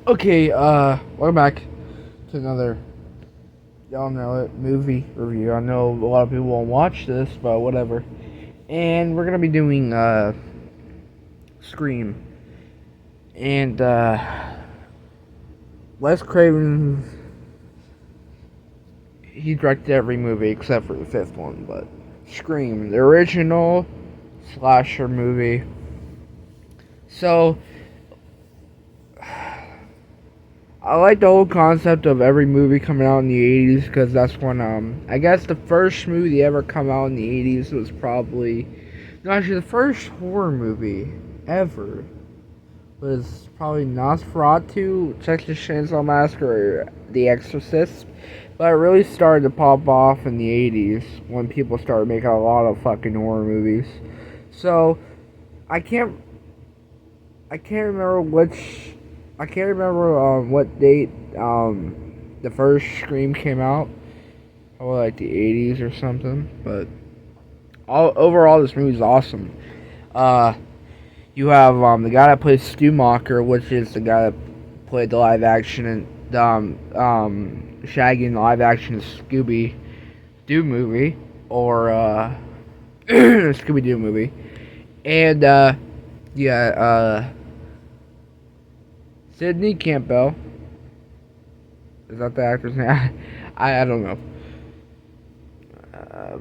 Okay, welcome back to another, y'all know it, movie review. I know a lot of people won't watch this, but whatever. And we're gonna be doing, Scream. And, Wes Craven's, he directed every movie except for the fifth one, but Scream, the original slasher movie. So, I like the whole concept of every movie coming out in the 80s because that's when, I guess the first movie ever come out in the 80s was probably, no, actually, the first horror movie ever was probably Nosferatu, Texas Chainsaw Massacre, or The Exorcist. But it really started to pop off in the 80s when people started making a lot of fucking horror movies. So, I can't, I can't remember which I can't remember what date the first Scream came out. Probably like the 80s or something. But overall, this movie's awesome. Uh, you have the guy that plays Stu Macher, which is the guy that played the live action and Shaggy in the live action Scooby Doo movie, or Scooby Doo movie, and yeah. Sidney Campbell. Is that the actor's name? I don't know.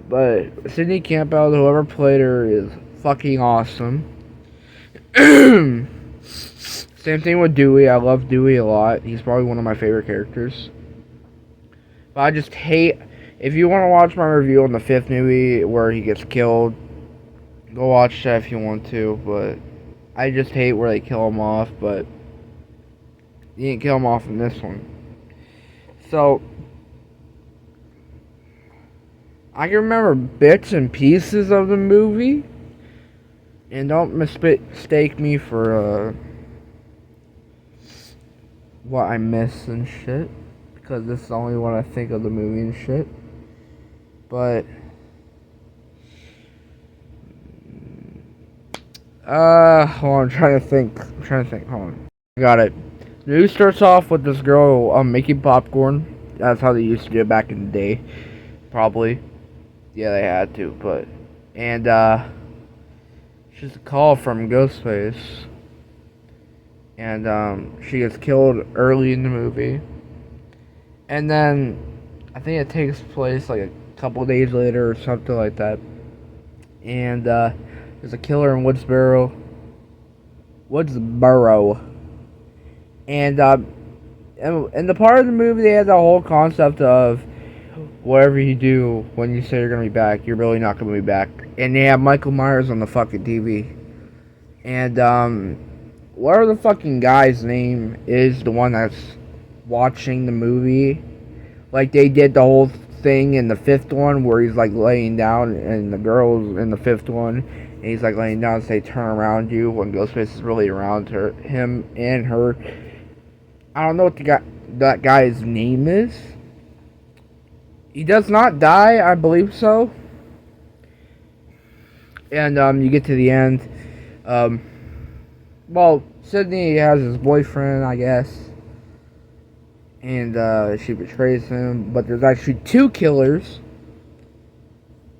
But Sidney Campbell, whoever played her, is fucking awesome. Same thing with Dewey. I love Dewey a lot. He's probably one of my favorite characters. But I just hate. If you want to watch my review on the fifth movie where he gets killed, go watch that if you want to. But I just hate where they kill him off. But you didn't kill him off in this one. So, I can remember bits and pieces of the movie. And don't mistake me for what I miss and shit. Because this is the only one I think of the movie and shit. But, hold on, I'm trying to think. Hold on. I got it. The movie starts off with this girl making popcorn. That's how they used to do it back in the day. Probably. Yeah, they had to, but. And, she's a call from Ghostface. And, she gets killed early in the movie. And then, I think it takes place like a couple days later or something like that. And, there's a killer in Woodsboro. And in the part of the movie, they had the whole concept of whatever you do when you say you're gonna be back, you're really not gonna be back. And they have Michael Myers on the fucking TV. And whatever the fucking guy's name is, the one that's watching the movie, like they did the whole thing in the fifth one where he's like laying down, and the girl's in the fifth one, and he's like laying down and say turn around you when Ghostface is really around him and her. I don't know what that guy's name is. He does not die, I believe so. And you get to the end. Well, Sydney has his boyfriend, I guess. And she betrays him, but there's actually two killers.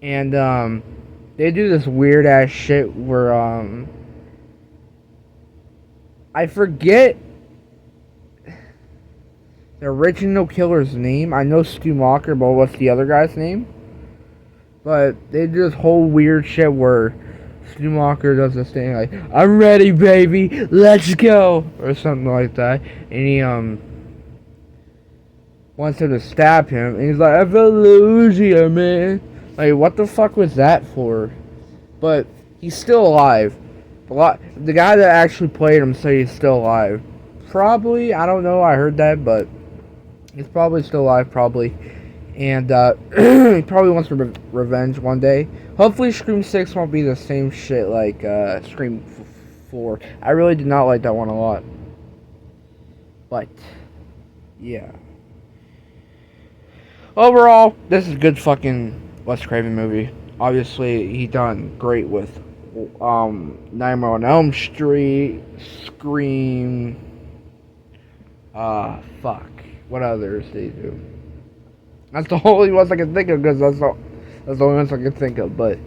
And they do this weird ass shit where I forget the original killer's name. I know Stu Macher, but what's the other guy's name? But they do this whole weird shit where Stu Macher does this thing like, I'm ready, baby, let's go, or something like that. And he wants him to stab him, and he's like, I feel Lucia, man. Like, what the fuck was that for? But he's still alive. The guy that actually played him said he's still alive. Probably, I don't know, I heard that, but he's probably still alive, probably. And he probably wants revenge one day. Hopefully Scream 6 won't be the same shit like Scream 4. I really did not like that one a lot. But, yeah. Overall, this is a good fucking Wes Craven movie. Obviously, he done great with Nightmare on Elm Street, Scream, Fuck. What others they do? That's the only ones I can think of because that's the only ones I can think of. But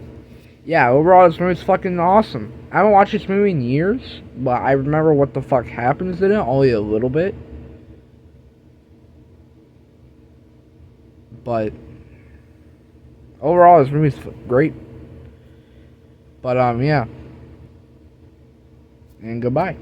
yeah, overall, this movie's fucking awesome. I haven't watched this movie in years, but I remember what the fuck happens in it only a little bit. But overall, this movie's great. But yeah, and goodbye.